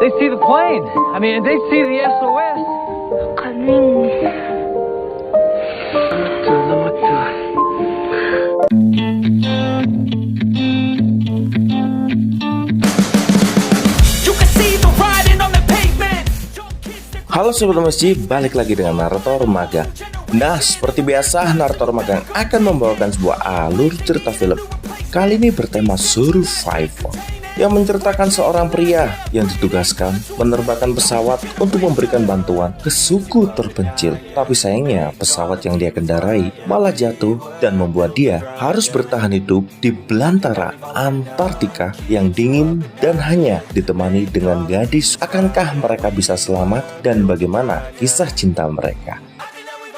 They see the plane. I mean, they see the SOS. Coming. Halo Sobat Masjid, balik lagi dengan Narator Magang. Nah, seperti biasa, Narator Magang akan membawakan sebuah alur cerita film. Kali ini bertema survival, yang menceritakan seorang pria yang ditugaskan menerbangkan pesawat untuk memberikan bantuan ke suku terpencil. Tapi sayangnya pesawat yang dia kendarai malah jatuh dan membuat dia harus bertahan hidup di belantara Antartika yang dingin dan hanya ditemani dengan gadis. Akankah mereka bisa selamat dan bagaimana kisah cinta mereka?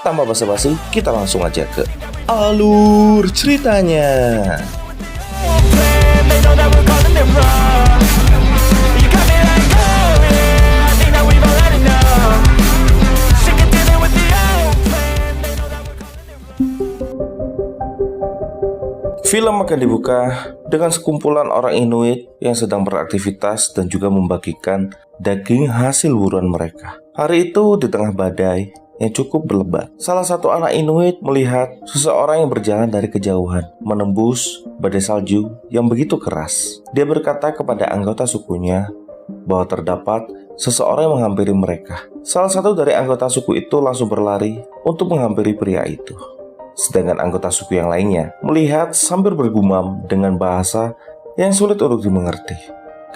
Tanpa basa-basi, kita langsung aja ke alur ceritanya. Film akan dibuka dengan sekumpulan orang Inuit yang sedang beraktivitas dan juga membagikan daging hasil buruan mereka. Hari itu di tengah badai yang cukup berlebat, salah satu anak Inuit melihat seseorang yang berjalan dari kejauhan menembus badai salju yang begitu keras. Dia berkata kepada anggota sukunya bahwa terdapat seseorang yang menghampiri mereka. Salah satu dari anggota suku itu langsung berlari untuk menghampiri pria itu. Sedangkan anggota suku yang lainnya melihat sambil bergumam dengan bahasa yang sulit untuk dimengerti.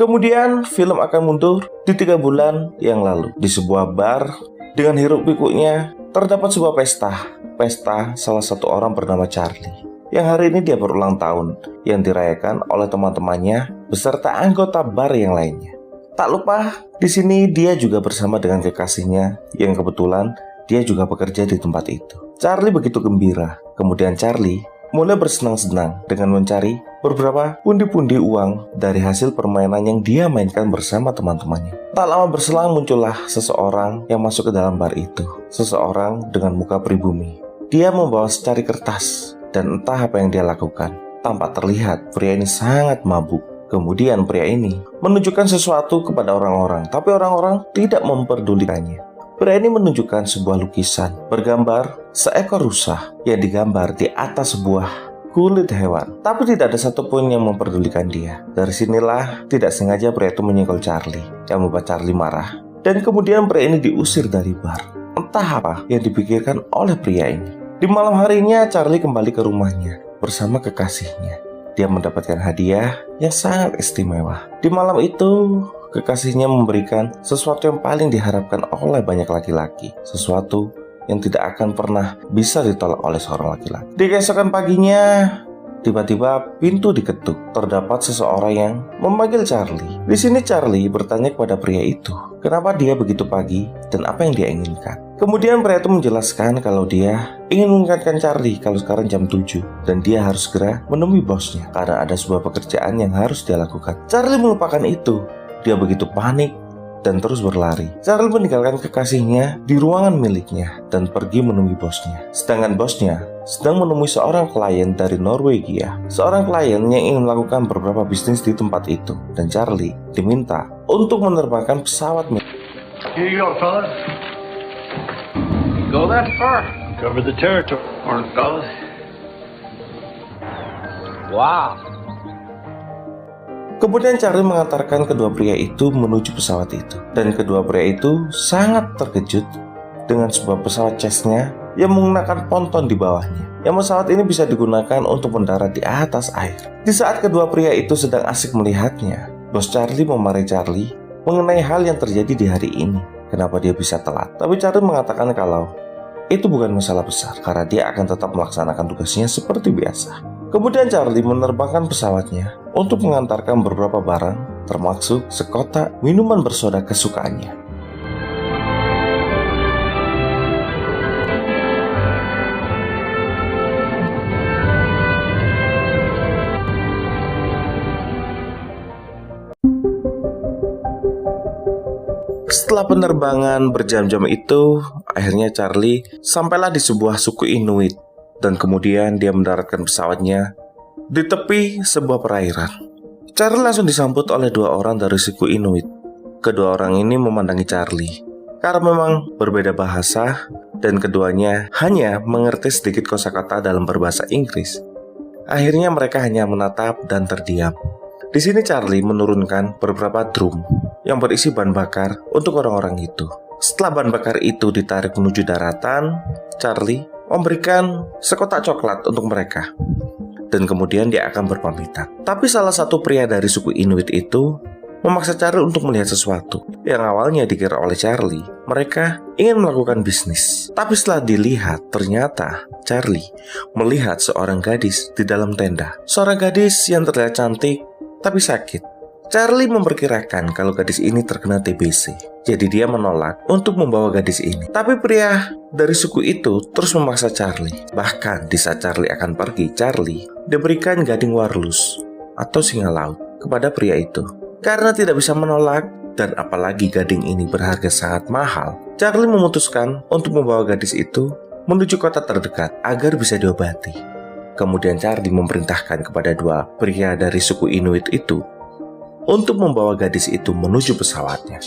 Kemudian film akan mundur di 3 bulan yang lalu. Di sebuah bar dengan hiruk pikuknya terdapat sebuah pesta salah satu orang bernama Charlie, yang hari ini dia berulang tahun, yang dirayakan oleh teman-temannya beserta anggota bar yang lainnya. Tak lupa di sini dia juga bersama dengan kekasihnya yang kebetulan dia juga bekerja di tempat itu. Charlie begitu gembira. Kemudian Charlie mulai bersenang-senang dengan mencari beberapa pundi-pundi uang dari hasil permainan yang dia mainkan bersama teman-temannya. Tak lama berselang muncullah seseorang yang masuk ke dalam bar itu. Seseorang dengan muka pribumi. Dia membawa secari kertas dan entah apa yang dia lakukan. Tampak terlihat pria ini sangat mabuk. Kemudian pria ini menunjukkan sesuatu kepada orang-orang, tapi orang-orang tidak memperdulikannya. Pria ini menunjukkan sebuah lukisan bergambar seekor rusa yang digambar di atas sebuah kulit hewan. Tapi tidak ada satupun yang memperdulikan dia. Dari sinilah tidak sengaja pria itu menyenggol Charlie, yang membuat Charlie marah. Dan kemudian pria ini diusir dari bar. Entah apa yang dipikirkan oleh pria ini. Di malam harinya Charlie kembali ke rumahnya bersama kekasihnya. Dia mendapatkan hadiah yang sangat istimewa. Di malam itu kekasihnya memberikan sesuatu yang paling diharapkan oleh banyak laki-laki. Sesuatu yang tidak akan pernah bisa ditolak oleh seorang laki-laki. Di keesokan paginya, tiba-tiba pintu diketuk. Terdapat seseorang yang memanggil Charlie. Di sini Charlie bertanya kepada pria itu, kenapa dia begitu pagi dan apa yang dia inginkan. Kemudian pria itu menjelaskan kalau dia ingin mengingatkan Charlie kalau sekarang jam 7 dan dia harus segera menemui bosnya karena ada sebuah pekerjaan yang harus dia lakukan. Charlie melupakan itu. Dia begitu panik dan terus berlari. Charlie meninggalkan kekasihnya di ruangan miliknya dan pergi menemui bosnya. Sedangkan bosnya sedang menemui seorang klien dari Norwegia. Seorang klien yang ingin melakukan beberapa bisnis di tempat itu. Dan Charlie diminta untuk menerbangkan pesawat. Here you go, fellas. Go that far. Cover the territory. Morning, fellas. Wow. Kemudian Charlie mengantarkan kedua pria itu menuju pesawat itu. Dan kedua pria itu sangat terkejut dengan sebuah pesawat Cessna yang menggunakan ponton di bawahnya. Yang pesawat ini bisa digunakan untuk mendarat di atas air. Di saat kedua pria itu sedang asik melihatnya, bos Charlie memarahi Charlie mengenai hal yang terjadi di hari ini. Kenapa dia bisa telat? Tapi Charlie mengatakan kalau itu bukan masalah besar karena dia akan tetap melaksanakan tugasnya seperti biasa. Kemudian Charlie menerbangkan pesawatnya untuk mengantarkan beberapa barang, termasuk sekotak minuman bersoda kesukaannya. Setelah penerbangan berjam-jam itu, akhirnya Charlie sampailah di sebuah suku Inuit. Dan kemudian dia mendaratkan pesawatnya di tepi sebuah perairan. Charlie langsung disambut oleh 2 orang dari suku Inuit. kedua orang ini memandangi Charlie. Karena memang berbeda bahasa dan keduanya hanya mengerti sedikit kosakata dalam berbahasa Inggris, akhirnya mereka hanya menatap dan terdiam. Di sini Charlie menurunkan beberapa drum yang berisi bahan bakar untuk orang-orang itu. Setelah bahan bakar itu ditarik menuju daratan, Charlie memberikan sekotak coklat untuk mereka. Dan kemudian dia akan berpamitan. Tapi salah satu pria dari suku Inuit itu memaksa Charlie untuk melihat sesuatu yang awalnya dikira oleh Charlie mereka ingin melakukan bisnis. Tapi setelah dilihat, ternyata Charlie melihat seorang gadis di dalam tenda. Seorang gadis yang terlihat cantik tapi sakit. Charlie memperkirakan kalau gadis ini terkena TBC. Jadi dia menolak untuk membawa gadis ini. Tapi pria dari suku itu terus memaksa Charlie. Bahkan di saat Charlie akan pergi, Charlie diberikan gading warlus atau singa laut kepada pria itu. Karena tidak bisa menolak dan apalagi gading ini berharga sangat mahal, Charlie memutuskan untuk membawa gadis itu menuju kota terdekat agar bisa diobati. Kemudian Charlie memerintahkan kepada dua pria dari suku Inuit itu untuk membawa gadis itu menuju pesawatnya.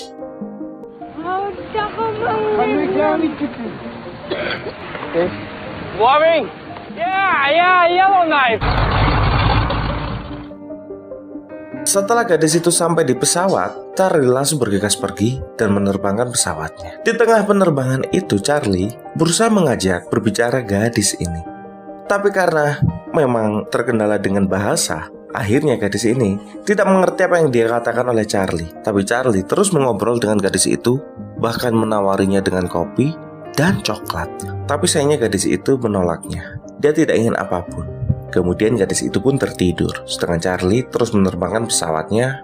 Warming? Yeah, Yellowknife. Setelah gadis itu sampai di pesawat, Charlie langsung bergegas pergi dan menerbangkan pesawatnya. Di tengah penerbangan itu, Charlie berusaha mengajak berbicara gadis ini. Tapi karena memang terkendala dengan bahasa, akhirnya gadis ini tidak mengerti apa yang dia katakan oleh Charlie. Tapi Charlie terus mengobrol dengan gadis itu, bahkan menawarinya dengan kopi dan coklat. Tapi sayangnya gadis itu menolaknya. Dia tidak ingin apapun. Kemudian gadis itu pun tertidur, sedangkan Charlie terus menerbangkan pesawatnya.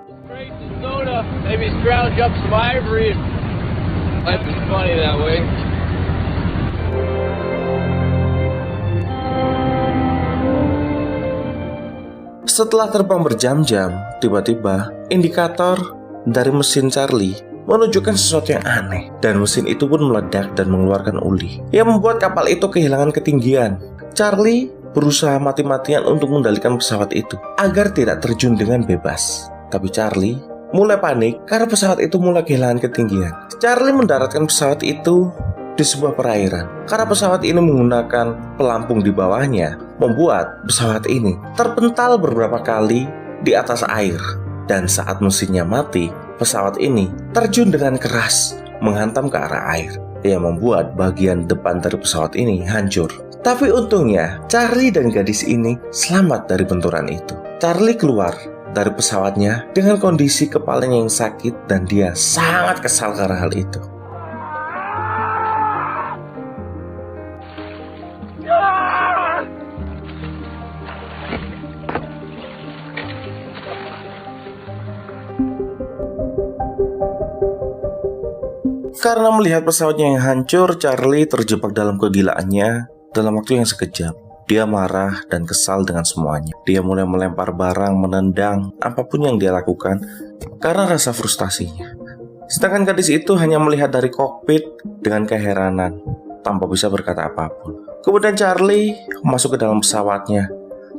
Setelah terbang berjam-jam, tiba-tiba indikator dari mesin Charlie menunjukkan sesuatu yang aneh, dan mesin itu pun meledak dan mengeluarkan uli yang membuat kapal itu kehilangan ketinggian. Charlie berusaha mati-matian untuk mengendalikan pesawat itu agar tidak terjun dengan bebas. Tapi Charlie mulai panik karena pesawat itu mulai kehilangan ketinggian. Charlie mendaratkan pesawat itu di sebuah perairan. Karena pesawat ini menggunakan pelampung di bawahnya, membuat pesawat ini terpental beberapa kali di atas air. Dan saat mesinnya mati, pesawat ini terjun dengan keras menghantam ke arah air, yang membuat bagian depan dari pesawat ini hancur. Tapi untungnya, Charlie dan gadis ini selamat dari benturan itu. Charlie keluar dari pesawatnya dengan kondisi kepalanya yang sakit dan dia sangat kesal karena hal itu. Karena melihat pesawatnya yang hancur, Charlie terjebak dalam kegilaannya dalam waktu yang sekejap. Dia marah dan kesal dengan semuanya. Dia mulai melempar barang, menendang, apapun yang dia lakukan karena rasa frustasinya. Sedangkan gadis itu hanya melihat dari kokpit dengan keheranan, tanpa bisa berkata apapun. Kemudian Charlie masuk ke dalam pesawatnya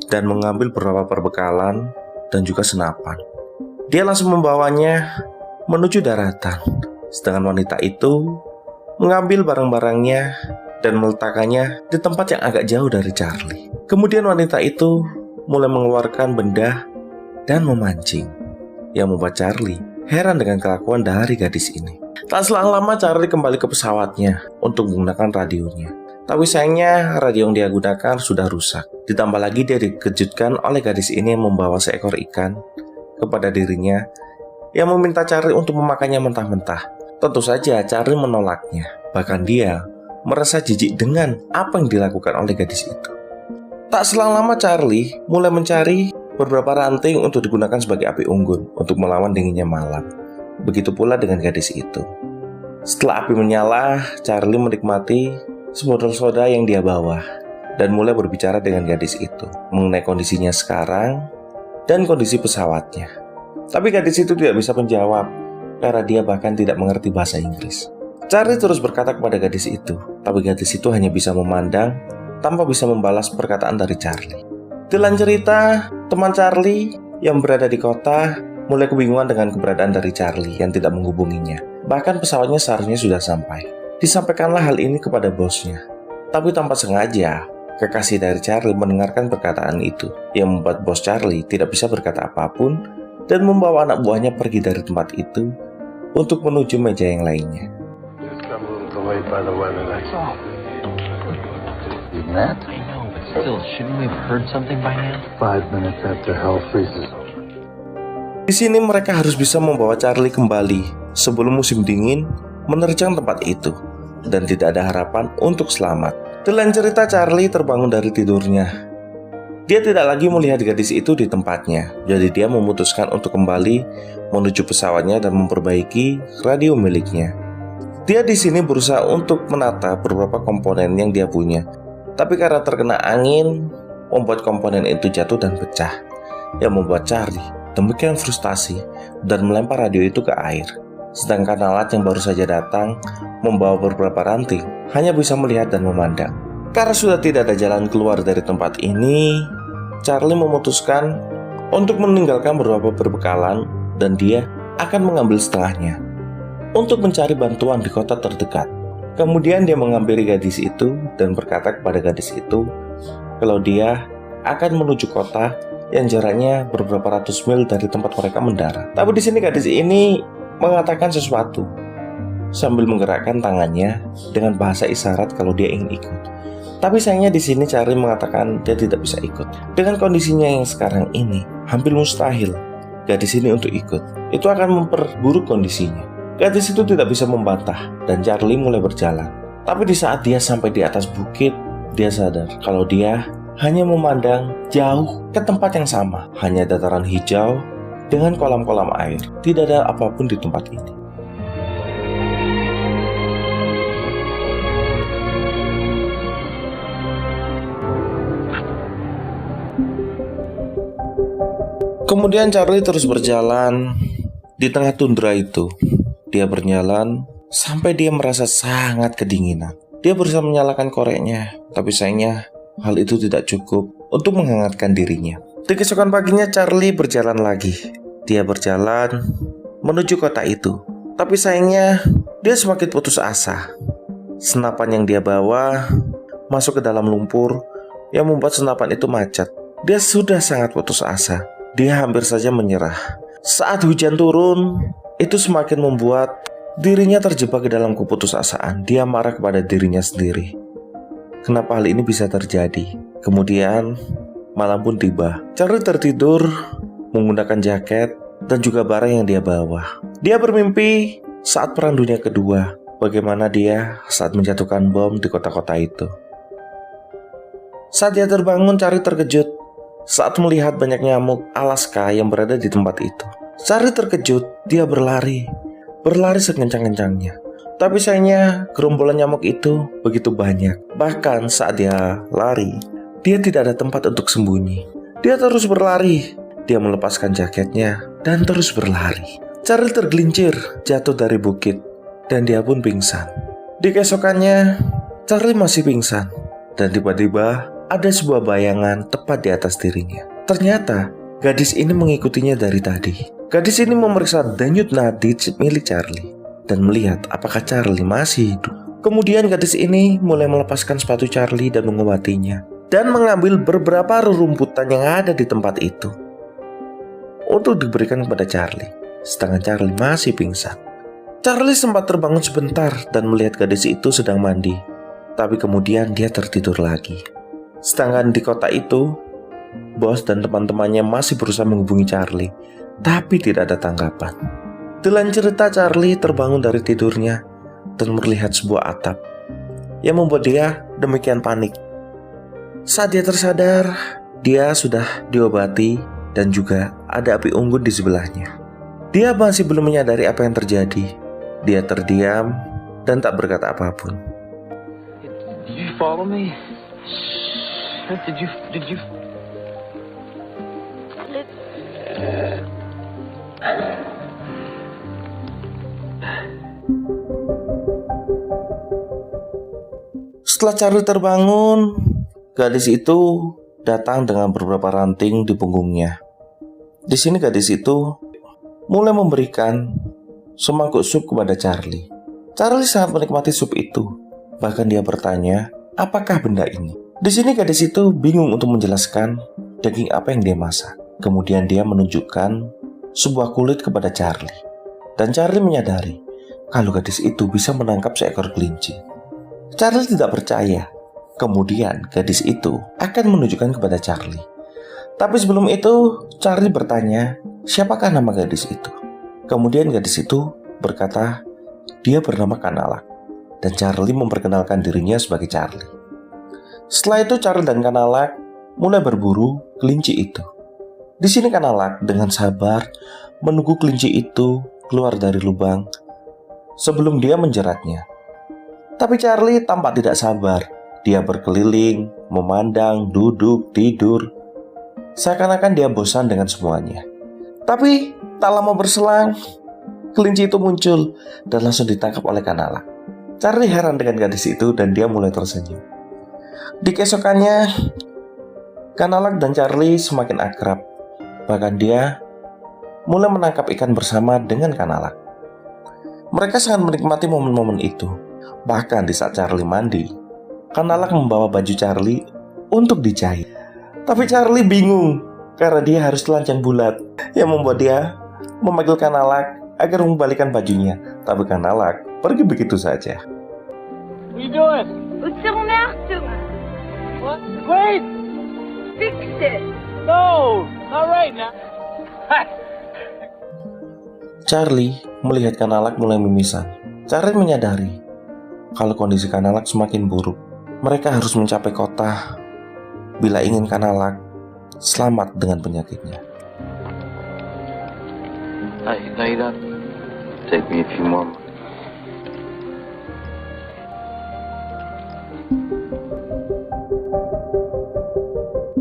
dan mengambil beberapa perbekalan dan juga senapan. Dia langsung membawanya menuju daratan. Sedangkan wanita itu mengambil barang-barangnya dan meletakkannya di tempat yang agak jauh dari Charlie. Kemudian wanita itu mulai mengeluarkan benda dan memancing, yang membuat Charlie heran dengan kelakuan dari gadis ini. Tak selang lama Charlie kembali ke pesawatnya untuk menggunakan radionya. Tapi sayangnya radio yang dia gunakan sudah rusak. Ditambah lagi dia dikejutkan oleh gadis ini yang membawa seekor ikan kepada dirinya, yang meminta Charlie untuk memakannya mentah-mentah. Tentu saja Charlie menolaknya. Bahkan dia merasa jijik dengan apa yang dilakukan oleh gadis itu. Tak selang lama Charlie mulai mencari beberapa ranting untuk digunakan sebagai api unggun untuk melawan dinginnya malam. Begitu pula dengan gadis itu. Setelah api menyala, Charlie menikmati sebotol soda yang dia bawa dan mulai berbicara dengan gadis itu mengenai kondisinya sekarang dan kondisi pesawatnya. Tapi gadis itu tidak bisa menjawab karena dia bahkan tidak mengerti bahasa Inggris. Charlie terus berkata kepada gadis itu, tapi gadis itu hanya bisa memandang tanpa bisa membalas perkataan dari Charlie. Di lain cerita, teman Charlie yang berada di kota mulai kebingungan dengan keberadaan dari Charlie yang tidak menghubunginya. Bahkan pesawatnya seharusnya sudah sampai. Disampaikanlah hal ini kepada bosnya. Tapi tanpa sengaja, kekasih dari Charlie mendengarkan perkataan itu, yang membuat bos Charlie tidak bisa berkata apapun dan membawa anak buahnya pergi dari tempat itu untuk menuju meja yang lainnya. Just got a little delayed by the weather, that's all. Even that? I know, but still, shouldn't we have heard something by now? 5 minutes after hell freezes. Di sini mereka harus bisa membawa Charlie kembali sebelum musim dingin menerjang tempat itu, dan tidak ada harapan untuk selamat. Dalam cerita, Charlie terbangun dari tidurnya. Dia tidak lagi melihat gadis itu di tempatnya, jadi dia memutuskan untuk kembali menuju pesawatnya dan memperbaiki radio miliknya. Dia di sini berusaha untuk menata beberapa komponen yang dia punya, tapi karena terkena angin, membuat komponen itu jatuh dan pecah, yang membuat Charlie demikian frustasi dan melempar radio itu ke air. Sedangkan alat yang baru saja datang membawa beberapa ranting hanya bisa melihat dan memandang. Karena sudah tidak ada jalan keluar dari tempat ini, Charlie memutuskan untuk meninggalkan beberapa perbekalan dan dia akan mengambil setengahnya untuk mencari bantuan di kota terdekat. Kemudian dia menghampiri gadis itu dan berkata kepada gadis itu kalau dia akan menuju kota yang jaraknya beberapa ratus mil dari tempat mereka mendarat. Tapi di sini gadis ini mengatakan sesuatu sambil menggerakkan tangannya dengan bahasa isyarat kalau dia ingin ikut. Tapi sayangnya di sini Charlie mengatakan dia tidak bisa ikut. Dengan kondisinya yang sekarang ini, hampir mustahil gadis ini untuk ikut. Itu akan memperburuk kondisinya. Gadis itu tidak bisa membantah dan Charlie mulai berjalan. Tapi di saat dia sampai di atas bukit, dia sadar kalau dia hanya memandang jauh ke tempat yang sama. Hanya dataran hijau dengan kolam-kolam air. Tidak ada apapun di tempat ini. Kemudian Charlie terus berjalan di tengah tundra itu. Dia berjalan sampai dia merasa sangat kedinginan. Dia berusaha menyalakan koreknya, tapi sayangnya hal itu tidak cukup untuk menghangatkan dirinya. Di keesokan paginya Charlie berjalan lagi. Dia berjalan menuju kota itu, tapi sayangnya dia semakin putus asa. Senapan yang dia bawa masuk ke dalam lumpur yang membuat senapan itu macet. Dia sudah sangat putus asa. Dia hampir saja menyerah. Saat hujan turun, itu semakin membuat dirinya terjebak ke dalam keputusasaan. Dia marah kepada dirinya sendiri. Kenapa hal ini bisa terjadi? Kemudian malam pun tiba. Charlie tertidur menggunakan jaket dan juga barang yang dia bawa. Dia bermimpi saat Perang Dunia Kedua, bagaimana dia saat menjatuhkan bom di kota-kota itu. Saat dia terbangun, Charlie terkejut saat melihat banyak nyamuk Alaska yang berada di tempat itu. Charlie terkejut, dia berlari sekencang-kencangnya. Tapi sayangnya gerombolan nyamuk itu begitu banyak. Bahkan saat dia lari, dia tidak ada tempat untuk sembunyi. Dia terus berlari. Dia melepaskan jaketnya dan terus berlari. Charlie tergelincir, jatuh dari bukit, dan dia pun pingsan. Di keesokannya, Charlie masih pingsan. Dan tiba-tiba ada sebuah bayangan tepat di atas dirinya. Ternyata gadis ini mengikutinya dari tadi. Gadis ini memeriksa denyut nadi milik Charlie dan melihat apakah Charlie masih hidup. Kemudian gadis ini mulai melepaskan sepatu Charlie dan mengobatinya, dan mengambil beberapa rerumputan yang ada di tempat itu untuk diberikan kepada Charlie, sedangkan Charlie masih pingsan. Charlie sempat terbangun sebentar dan melihat gadis itu sedang mandi, tapi kemudian dia tertidur lagi. Sedangkan di kota itu, bos dan teman-temannya masih berusaha menghubungi Charlie, tapi tidak ada tanggapan. Dalam cerita, Charlie terbangun dari tidurnya dan melihat sebuah atap yang membuat dia demikian panik. Saat dia tersadar, dia sudah diobati dan juga ada api unggun di sebelahnya. Dia masih belum menyadari apa yang terjadi. Dia terdiam dan tak berkata apapun. Did you follow me? Did you? Setelah Charlie terbangun, gadis itu datang dengan beberapa ranting di punggungnya. Di sini gadis itu mulai memberikan semangkuk sup kepada Charlie. Charlie sangat menikmati sup itu. Bahkan dia bertanya, apakah benda ini? Di sini gadis itu bingung untuk menjelaskan daging apa yang dia masak. Kemudian dia menunjukkan sebuah kulit kepada Charlie. Dan Charlie menyadari kalau gadis itu bisa menangkap seekor kelinci. Charlie tidak percaya. Kemudian gadis itu akan menunjukkan kepada Charlie. Tapi sebelum itu, Charlie bertanya, siapakah nama gadis itu? Kemudian gadis itu berkata, dia bernama Kanalak. Dan Charlie memperkenalkan dirinya sebagai Charlie. Setelah itu Charlie dan Kanalak mulai berburu kelinci itu. Di sini Kanalak dengan sabar menunggu kelinci itu keluar dari lubang sebelum dia menjeratnya. Tapi Charlie tampak tidak sabar. Dia berkeliling, memandang, duduk, tidur. Seakan-akan dia bosan dengan semuanya. Tapi tak lama berselang, kelinci itu muncul dan langsung ditangkap oleh Kanalak. Charlie heran dengan gadis itu dan dia mulai tersenyum. Di keesokannya, Kanalak dan Charlie semakin akrab. Bahkan dia mulai menangkap ikan bersama dengan Kanalak. Mereka sangat menikmati momen-momen itu. Bahkan di saat Charlie mandi, Kanalak membawa baju Charlie untuk dijahit. Tapi Charlie bingung karena dia harus telanjang bulat, yang membuat dia memanggil Kanalak agar membalikan bajunya. Tapi Kanalak pergi begitu saja. What are you doing? Utsumertum. What? Wait! Fix it. No! Not right now. Charlie melihat Kanalak mulai mimisan. Charlie menyadari kalau kondisi Kanalak semakin buruk. Mereka harus mencapai kota bila ingin Kanalak selamat dengan penyakitnya. Night up. Take me a few more.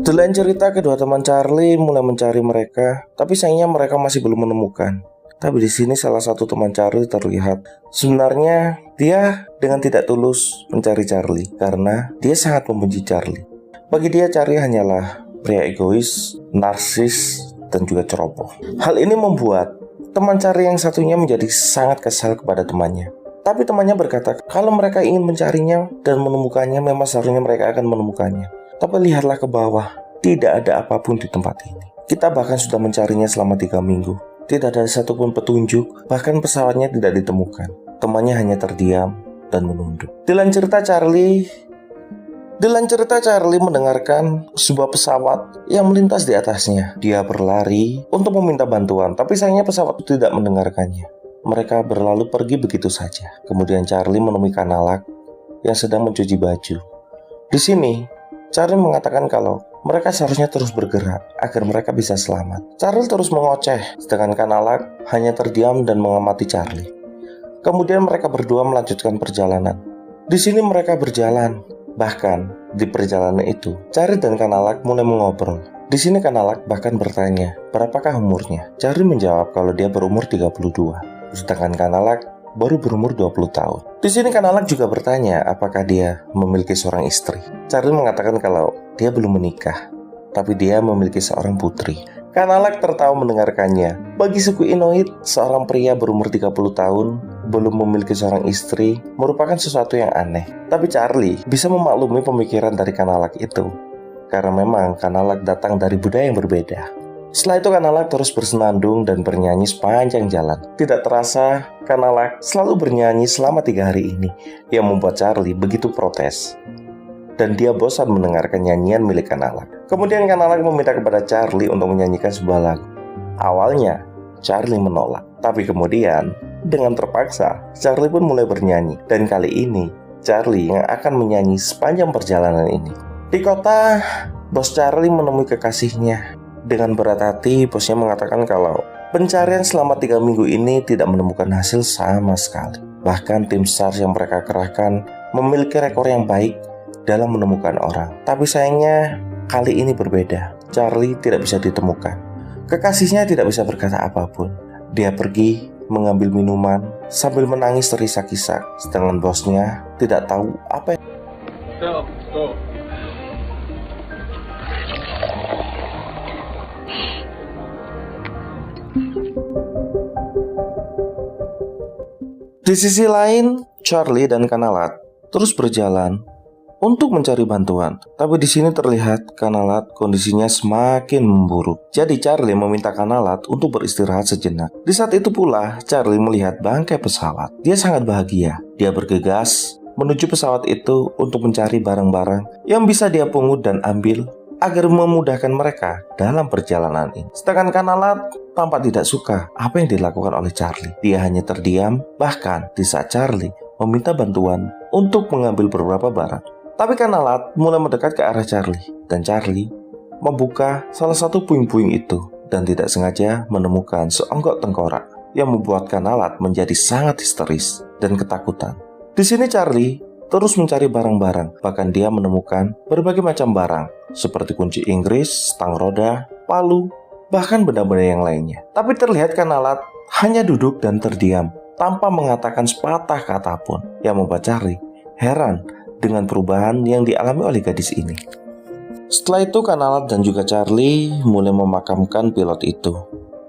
Di lain cerita, kedua teman Charlie mulai mencari mereka, tapi sayangnya mereka masih belum menemukan. Tapi di sini salah satu teman Charlie terlihat. Sebenarnya dia dengan tidak tulus mencari Charlie karena dia sangat membenci Charlie. Bagi dia Charlie hanyalah pria egois, narsis, dan juga ceroboh. Hal ini membuat teman Charlie yang satunya menjadi sangat kesal kepada temannya. Tapi temannya berkata kalau mereka ingin mencarinya dan menemukannya, memang seharusnya mereka akan menemukannya. Tapi lihatlah ke bawah, tidak ada apapun di tempat ini. Kita bahkan sudah mencarinya selama 3 minggu. Tidak ada satupun petunjuk, bahkan pesawatnya tidak ditemukan. Temannya hanya terdiam dan menunduk. Di lain cerita Charlie mendengarkan sebuah pesawat yang melintas di atasnya. Dia berlari untuk meminta bantuan, tapi sayangnya pesawat itu tidak mendengarkannya. Mereka berlalu pergi begitu saja. Kemudian Charlie menemui Kanalak yang sedang mencuci baju. Di sini, Charlie mengatakan kalau mereka seharusnya terus bergerak agar mereka bisa selamat. Charlie terus mengoceh, sedangkan Kanalak hanya terdiam dan mengamati Charlie. Kemudian mereka berdua melanjutkan perjalanan. Di sini mereka berjalan. Bahkan di perjalanan itu, Charlie dan Kanalak mulai mengobrol. Di sini Kanalak bahkan bertanya, berapakah umurnya? Charlie menjawab kalau dia berumur 32, sedangkan Kanalak baru berumur 20 tahun. Di sini Kanalak juga bertanya apakah dia memiliki seorang istri. Charlie mengatakan kalau dia belum menikah, tapi dia memiliki seorang putri. Kanalak tertawa mendengarkannya. Bagi suku Inuit, seorang pria berumur 30 tahun belum memiliki seorang istri merupakan sesuatu yang aneh. Tapi Charlie bisa memaklumi pemikiran dari Kanalak itu, karena memang Kanalak datang dari budaya yang berbeda. Setelah itu Kanalak terus bersenandung dan bernyanyi sepanjang jalan. Tidak terasa, Kanalak selalu bernyanyi selama 3 hari ini, yang membuat Charlie begitu protes. Dan dia bosan mendengarkan nyanyian milik Kanalak. Kemudian Kanalak meminta kepada Charlie untuk menyanyikan sebuah lagu. Awalnya, Charlie menolak. Tapi kemudian, dengan terpaksa, Charlie pun mulai bernyanyi. Dan kali ini, Charlie yang akan menyanyi sepanjang perjalanan ini. Di kota, bos Charlie menemui kekasihnya. Dengan berat hati, bosnya mengatakan kalau pencarian selama 3 minggu ini tidak menemukan hasil sama sekali. Bahkan tim SAR yang mereka kerahkan memiliki rekor yang baik dalam menemukan orang. Tapi sayangnya, kali ini berbeda. Charlie tidak bisa ditemukan. Kekasihnya tidak bisa berkata apapun. Dia pergi mengambil minuman sambil menangis terisak-isak. Sedangkan bosnya tidak tahu apa yang... Stop. Di sisi lain, Charlie dan Kanalat terus berjalan untuk mencari bantuan. Tapi di sini terlihat Kanalat kondisinya semakin memburuk. Jadi Charlie meminta Kanalat untuk beristirahat sejenak. Di saat itu pula Charlie melihat bangkai pesawat. Dia sangat bahagia. Dia bergegas menuju pesawat itu untuk mencari barang-barang yang bisa dia pungut dan ambil agar memudahkan mereka dalam perjalanan ini. Sedangkan Kanalat tampak tidak suka apa yang dilakukan oleh Charlie. Dia hanya terdiam, bahkan di saat Charlie meminta bantuan untuk mengambil beberapa barang. Tapi Kanalat mulai mendekat ke arah Charlie, dan Charlie membuka salah satu puing-puing itu dan tidak sengaja menemukan seonggok tengkorak yang membuat Kanalat menjadi sangat histeris dan ketakutan. Di sini Charlie terus mencari barang-barang, bahkan dia menemukan berbagai macam barang seperti kunci Inggris, stang roda, palu, bahkan benda-benda yang lainnya. Tapi terlihat Kanalat hanya duduk dan terdiam tanpa mengatakan sepatah kata pun, yang membuat Charlie heran dengan perubahan yang dialami oleh gadis ini. Setelah itu Kanalat dan juga Charlie mulai memakamkan pilot itu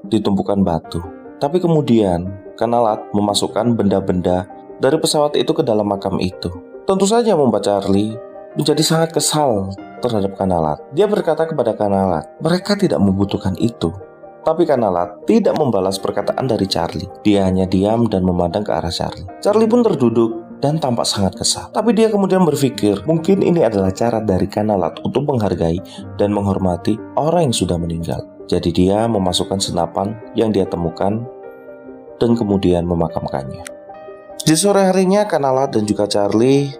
di tumpukan batu. Tapi kemudian Kanalat memasukkan benda-benda dari pesawat itu ke dalam makam itu. Tentu saja membuat Charlie menjadi sangat kesal terhadap Kanalat. Dia berkata kepada Kanalat, mereka tidak membutuhkan itu. Tapi Kanalat tidak membalas perkataan dari Charlie. Dia hanya diam dan memandang ke arah Charlie. Charlie pun terduduk dan tampak sangat kesal. Tapi dia kemudian berpikir, mungkin ini adalah cara dari Kanalat untuk menghargai dan menghormati orang yang sudah meninggal. Jadi dia memasukkan senapan yang dia temukan dan kemudian memakamkannya. Di sore harinya Kanalat dan juga Charlie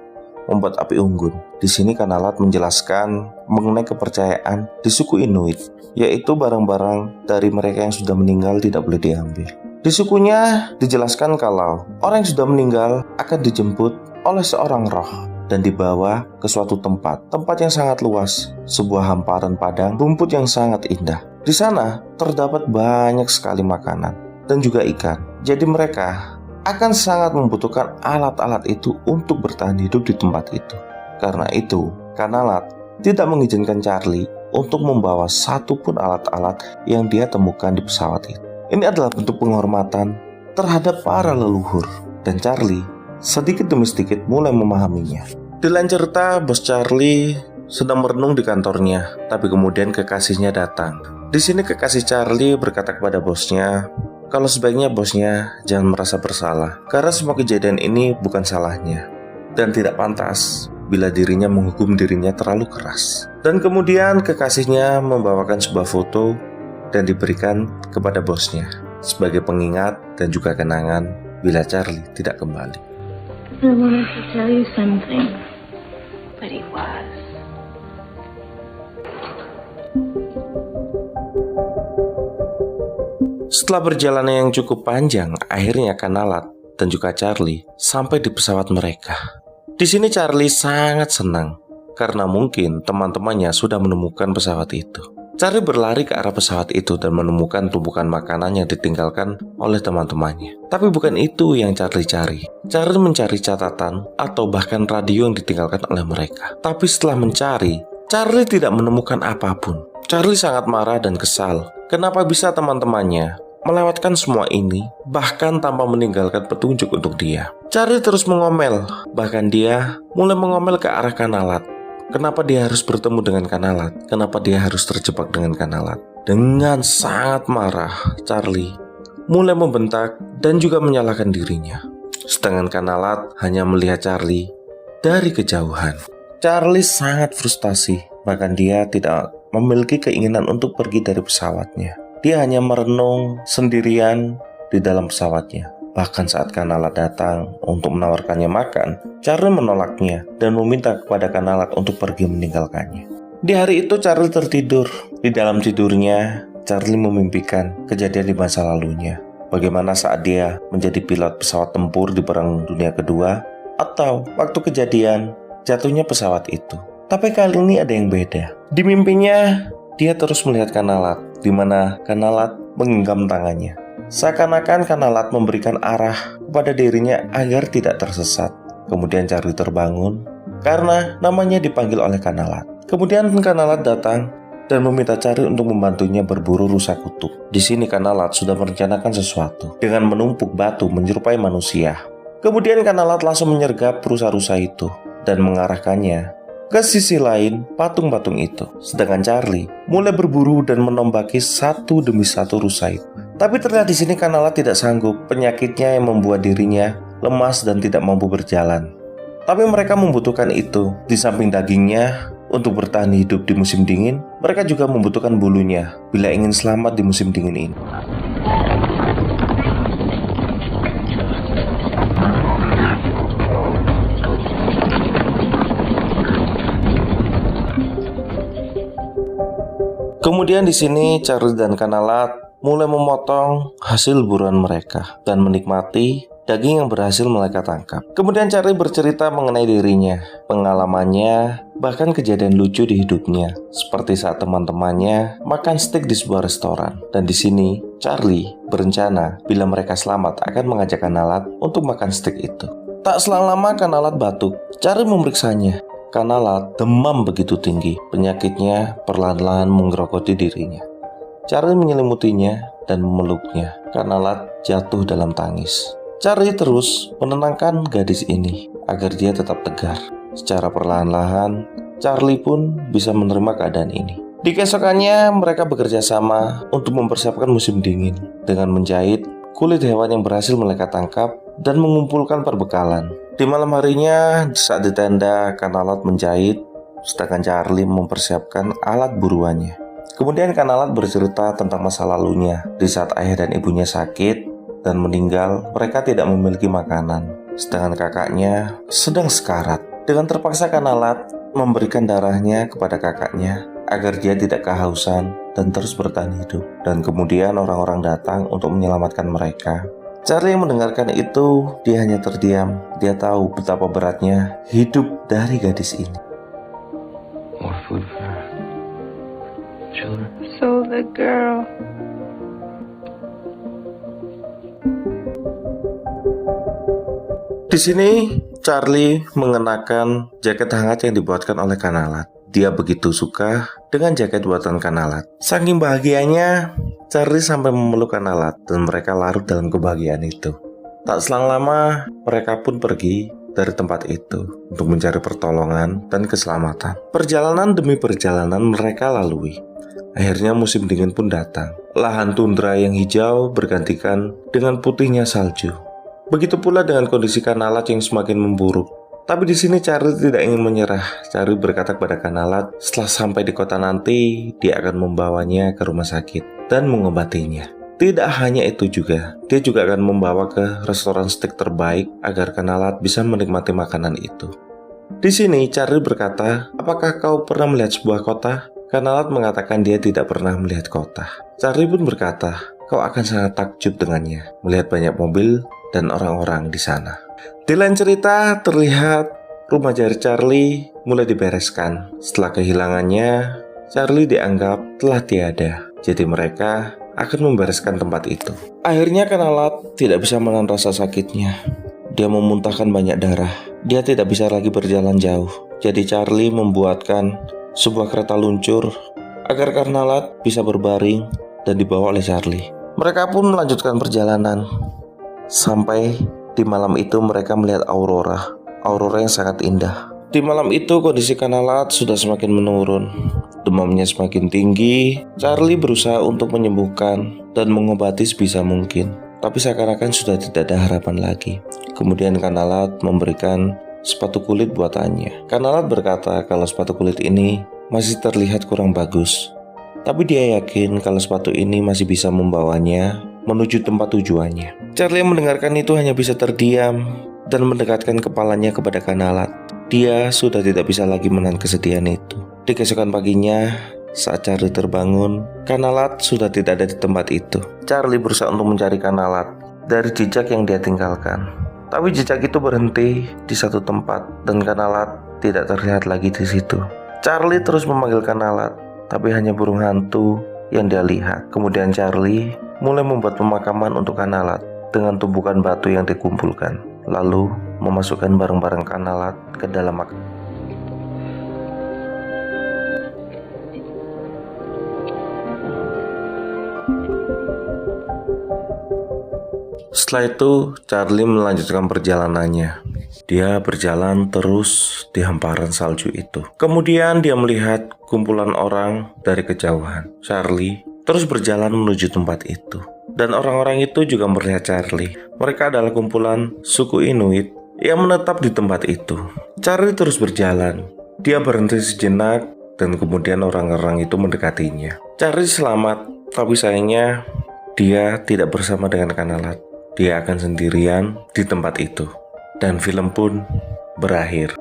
membuat api unggun. Di sini Kanalat menjelaskan mengenai kepercayaan di suku Inuit, yaitu barang-barang dari mereka yang sudah meninggal tidak boleh diambil. Di sukunya dijelaskan kalau orang yang sudah meninggal akan dijemput oleh seorang roh dan dibawa ke suatu tempat yang sangat luas, sebuah hamparan padang rumput yang sangat indah. Di sana terdapat banyak sekali makanan dan juga ikan. Jadi mereka akan sangat membutuhkan alat-alat itu untuk bertahan hidup di tempat itu. Karena itu, Kanalat tidak mengizinkan Charlie untuk membawa satupun alat-alat yang dia temukan di pesawat itu. Ini adalah bentuk penghormatan terhadap para leluhur, dan Charlie sedikit demi sedikit mulai memahaminya. Di lain cerita, bos Charlie sedang merenung di kantornya, tapi kemudian kekasihnya datang. Di sini kekasih Charlie berkata kepada bosnya, kalau sebaiknya bosnya jangan merasa bersalah, karena semua kejadian ini bukan salahnya, dan tidak pantas bila dirinya menghukum dirinya terlalu keras. Dan kemudian kekasihnya membawakan sebuah foto dan diberikan kepada bosnya sebagai pengingat dan juga kenangan bila Charlie tidak kembali. I wanted to tell you something, but he was. Setelah perjalanan yang cukup panjang, akhirnya Kanalat dan juga Charlie sampai di pesawat mereka. Di sini Charlie sangat senang karena mungkin teman-temannya sudah menemukan pesawat itu. Charlie berlari ke arah pesawat itu dan menemukan tumpukan makanan yang ditinggalkan oleh teman-temannya. Tapi bukan itu yang Charlie cari. Charlie mencari catatan atau bahkan radio yang ditinggalkan oleh mereka. Tapi setelah mencari, Charlie tidak menemukan apapun. Charlie sangat marah dan kesal. Kenapa bisa teman-temannya melewatkan semua ini, bahkan tanpa meninggalkan petunjuk untuk dia? Charlie terus mengomel, bahkan dia mulai mengomel ke arah Kanalat. Kenapa dia harus bertemu dengan Kanalat? Kenapa dia harus terjebak dengan Kanalat? Dengan sangat marah, Charlie mulai membentak dan juga menyalahkan dirinya. Sedangkan Kanalat hanya melihat Charlie dari kejauhan. Charlie sangat frustasi, bahkan dia tidak memiliki keinginan untuk pergi dari pesawatnya. Dia hanya merenung sendirian di dalam pesawatnya. Bahkan saat Kanalat datang untuk menawarkannya makan, Charlie menolaknya dan meminta kepada Kanalat untuk pergi meninggalkannya. Di hari itu Charlie tertidur. Di dalam tidurnya, Charlie memimpikan kejadian di masa lalunya. Bagaimana saat dia menjadi pilot pesawat tempur di Perang Dunia Kedua, atau waktu kejadian jatuhnya pesawat itu. Tapi kali ini ada yang beda. Di mimpinya, dia terus melihat Kanalat, di mana Kanalat menggenggam tangannya. Seakan-akan Kanalat memberikan arah kepada dirinya agar tidak tersesat. Kemudian Charlie terbangun karena namanya dipanggil oleh Kanalat. Kemudian Kanalat datang dan meminta Charlie untuk membantunya berburu rusa kutub. Di sini Kanalat sudah merencanakan sesuatu dengan menumpuk batu menyerupai manusia. Kemudian Kanalat langsung menyergap rusa-rusa itu dan mengarahkannya ke sisi lain patung-patung itu. Sedangkan Charlie mulai berburu dan menombaki satu demi satu rusa itu. Tapi terlihat di sini Kanalat tidak sanggup. Penyakitnya yang membuat dirinya lemas dan tidak mampu berjalan. Tapi mereka membutuhkan itu. Di samping dagingnya untuk bertahan hidup di musim dingin, mereka juga membutuhkan bulunya bila ingin selamat di musim dingin ini. Kemudian di sini Charlie dan Kanalat mulai memotong hasil buruan mereka dan menikmati daging yang berhasil mereka tangkap. Kemudian Charlie bercerita mengenai dirinya, pengalamannya, bahkan kejadian lucu di hidupnya, seperti saat teman-temannya makan steak di sebuah restoran. Dan di sini Charlie berencana bila mereka selamat akan mengajak Kanalat untuk makan steak itu. Tak selang lama Kanalat batuk. Charlie memeriksanya. Kanalat demam begitu tinggi, penyakitnya perlahan-lahan menggerogoti dirinya. Charlie menyelimutinya dan memeluknya. Kanalat jatuh dalam tangis. Charlie terus menenangkan gadis ini agar dia tetap tegar. Secara perlahan-lahan, Charlie pun bisa menerima keadaan ini. Di keesokannya, mereka bekerja sama untuk mempersiapkan musim dingin dengan menjahit kulit hewan yang berhasil mereka tangkap dan mengumpulkan perbekalan. Di malam harinya, saat di tenda, Kanalat menjahit, sedangkan Charlie mempersiapkan alat buruannya. Kemudian Kanalat bercerita tentang masa lalunya. Di saat ayah dan ibunya sakit dan meninggal, mereka tidak memiliki makanan, sedangkan kakaknya sedang sekarat. Dengan terpaksa Kanalat memberikan darahnya kepada kakaknya agar dia tidak kehausan dan terus bertahan hidup. Dan kemudian orang-orang datang untuk menyelamatkan mereka. Charlie yang mendengarkan itu, dia hanya terdiam. Dia tahu betapa beratnya hidup dari gadis ini. More food for children. So the girl. Di sini Charlie mengenakan jaket hangat yang dibuatkan oleh Kanalat. Dia begitu suka dengan jaket buatan Kanalat. Saking bahagianya, Charlie sampai memeluk Kanalat dan mereka larut dalam kebahagiaan itu. Tak selang lama, mereka pun pergi dari tempat itu untuk mencari pertolongan dan keselamatan. Perjalanan demi perjalanan mereka lalui. Akhirnya musim dingin pun datang. Lahan tundra yang hijau bergantikan dengan putihnya salju. Begitu pula dengan kondisi Kanalat yang semakin memburuk. Tapi di sini Charlie tidak ingin menyerah. Charlie berkata kepada Kanalat, setelah sampai di kota nanti, dia akan membawanya ke rumah sakit dan mengobatinya. Tidak hanya itu juga, dia juga akan membawa ke restoran steak terbaik agar Kanalat bisa menikmati makanan itu. Di sini Charlie berkata, apakah kau pernah melihat sebuah kota? Kanalat mengatakan dia tidak pernah melihat kota. Charlie pun berkata, kau akan sangat takjub dengannya, melihat banyak mobil dan orang-orang di sana. Di lain cerita, terlihat rumah jari Charlie mulai dibereskan. Setelah kehilangannya, Charlie dianggap telah tiada. Jadi mereka akan membereskan tempat itu. Akhirnya Kanalat tidak bisa menahan rasa sakitnya. Dia memuntahkan banyak darah. Dia tidak bisa lagi berjalan jauh. Jadi Charlie membuatkan sebuah kereta luncur agar Kanalat bisa berbaring dan dibawa oleh Charlie. Mereka pun melanjutkan perjalanan. Sampai di malam itu mereka melihat aurora yang sangat indah. Di malam itu kondisi Kanalat sudah semakin menurun. Demamnya semakin tinggi. Charlie berusaha untuk menyembuhkan dan mengobati sebisa mungkin. Tapi seakan-akan sudah tidak ada harapan lagi. Kemudian Kanalat memberikan sepatu kulit buatannya. Kanalat berkata kalau sepatu kulit ini masih terlihat kurang bagus. Tapi dia yakin kalau sepatu ini masih bisa membawanya menuju tempat tujuannya. Charlie yang mendengarkan itu hanya bisa terdiam dan mendekatkan kepalanya kepada Kanalat. Dia sudah tidak bisa lagi menahan kesedihan itu. Di keesokan paginya, saat Charlie terbangun, Kanalat sudah tidak ada di tempat itu. Charlie berusaha untuk mencari Kanalat dari jejak yang dia tinggalkan. Tapi jejak itu berhenti di satu tempat dan Kanalat tidak terlihat lagi di situ. Charlie terus memanggil Kanalat, tapi hanya burung hantu yang dia lihat. Kemudian Charlie mulai membuat pemakaman untuk Kanalat dengan tumpukan batu yang dikumpulkan, lalu memasukkan barang-barang Kanalat ke dalam makam. Setelah itu, Charlie melanjutkan perjalanannya. Dia berjalan terus di hamparan salju itu. Kemudian dia melihat kumpulan orang dari kejauhan. Charlie terus berjalan menuju tempat itu. Dan orang-orang itu juga melihat Charlie. Mereka adalah kumpulan suku Inuit yang menetap di tempat itu. Charlie terus berjalan. Dia berhenti sejenak dan kemudian orang-orang itu mendekatinya. Charlie selamat, tapi sayangnya dia tidak bersama dengan Kanalat. Dia akan sendirian di tempat itu. Dan film pun berakhir.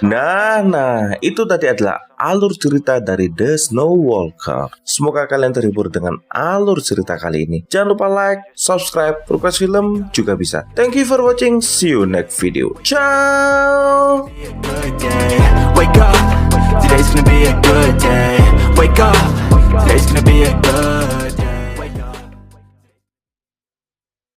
Nah, itu tadi adalah alur cerita dari The Snow Walker. Semoga kalian terhibur dengan alur cerita kali ini. Jangan lupa like, subscribe, request film juga bisa. Thank you for watching. See you next video. Ciao. Wake up, today's gonna be a good day. Wake up, today's gonna be a